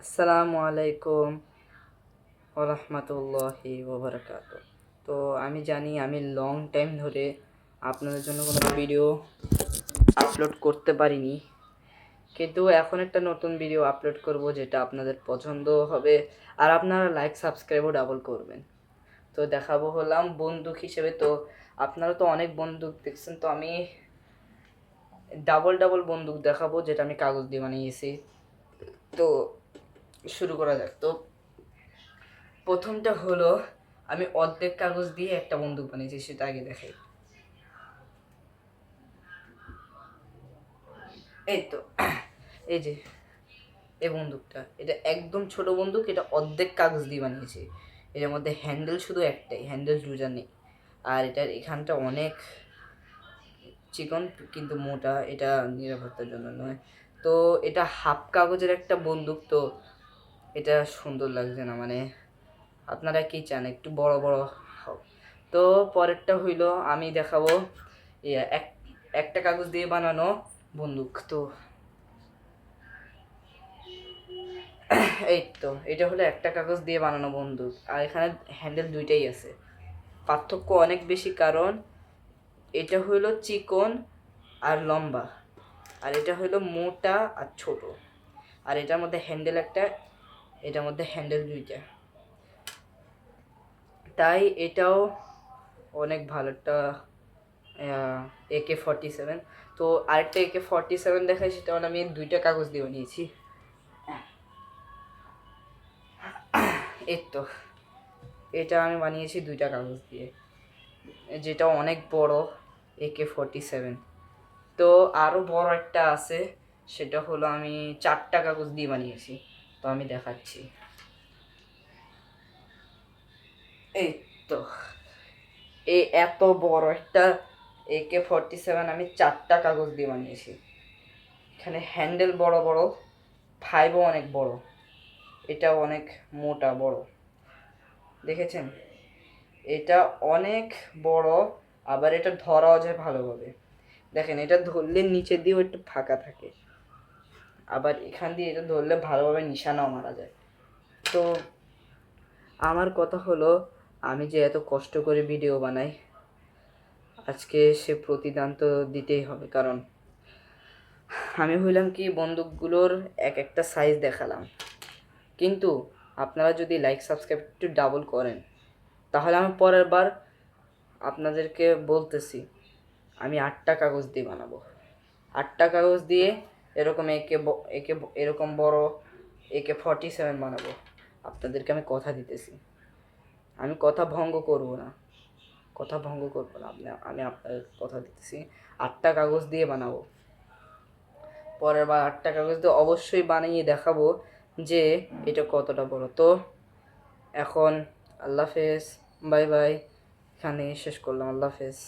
আসসালামু আলাইকুম ওরহমতুল্লাহি ওবরাকাতু। তো আমি জানি আমি লং টাইম ধরে আপনাদের জন্য কোনো ভিডিও আপলোড করতে পারিনি, কিন্তু এখন একটা নতুন ভিডিও আপলোড করব যেটা আপনাদের পছন্দ হবে আর আপনারা লাইক সাবস্ক্রাইবও ডাবল করবেন। তো দেখাবো হলাম বন্দুক হিসেবে। তো আপনারা তো অনেক বন্দুক দেখছেন, তো আমি ডাবল ডাবল বন্দুক দেখাবো যেটা আমি কাগজ দিয়ে বানিয়েছি। তো শুরু করা যাক। তো প্রথমটা হলো আমি অর্ধেক কাগজ দিয়ে একটা বন্দুক বানিয়েছি, সেটা আগে দেখাই। এই তো এই যে এই বন্দুকটা, এটা একদম ছোট বন্দুক, এটা অর্ধেক কাগজ দিয়ে বানিয়েছি। এটার মধ্যে হ্যান্ডেল শুধু একটাই, হ্যান্ডেল দুটা নেই। আর এটার এখানটা অনেক চিকন কিন্তু মোটা, এটা নিরাপত্তার জন্য নয়। তো এটা হাফ কাগজের একটা বন্দুক, তো এটা সুন্দর লাগছে না, মানে আপনারা কি চান একটু বড় বড় হোক। তো পরেরটা হইলো আমি দেখাবো একটা কাগজ দিয়ে বানানো বন্দুক। তো এই তো এটা হলো একটা কাগজ দিয়ে বানানো বন্দুক, আর এখানে হ্যান্ডেল দুইটাই আছে। পার্থক্য অনেক বেশি, কারণ এটা হইলো চিকন আর লম্বা, আর এটা হইলো মোটা আর ছোট। আর এটার মধ্যে হ্যান্ডেল একটা, এটার মধ্যে হ্যান্ডেল দুইটা, তাই এটাও অনেক ভালো একটা AK-47। তো আরেকটা AK-47 দেখাই, সেটা মানে আমি দুইটা কাগজ দিয়ে বানিয়েছি। এই তো এটা আমি বানিয়েছি দুইটা কাগজ দিয়ে, যেটা অনেক বড় AK-47। তো আরও বড় একটা আছে, সেটা হলো আমি চারটা কাগজ দিয়ে বানিয়েছি। তো আমি দেখাচ্ছি। এই তো এই এত বড় একটা AK-47 আমি চারটা কাগজ দিয়ে বানিয়েছি। এখানে হ্যান্ডেল বড় বড়, ফাইভও অনেক বড়, এটাও অনেক মোটা বড়, দেখেছেন? এটা অনেক বড়, আবার এটা ধরাও যায় ভালোভাবে। দেখেন, এটা ধরলে নিচের দিয়েও একটু ফাঁকা থাকে, আবার এখান দিয়ে এটা ধরলে ভালোভাবে নিশানাও মারা যায়। তো আমার কথা হলো, আমি যে এত কষ্ট করে ভিডিও বানাই, আজকে সে প্রতিদান তো দিতেই হবে। কারণ আমি হইলাম কি, বন্দুকগুলোর এক একটা সাইজ দেখালাম, কিন্তু আপনারা যদি লাইক সাবস্ক্রাইব একটু ডাবল করেন, তাহলে আমি পরের বার আপনাদেরকে বলতেছি আমি আটটা কাগজ দিয়ে বানাবো। আটটা কাগজ দিয়ে এরকম একে একে এরকম বড় AK-47 বানাবো। আপনাদেরকে আমি কথা দিতেছি, আমি কথা ভঙ্গ করব না, কথা ভঙ্গ করবো না। আমি আপনাদের কথা দিতেছি, আটটা কাগজ দিয়ে বানাবো। পরের বার আটটা কাগজ দিয়ে অবশ্যই বানিয়ে দেখাবো যে এটা কতটা বড়। তো এখন আল্লাহ হাফেজ, বাই বাই, এখানে শেষ করলাম। আল্লাহ হাফেজ।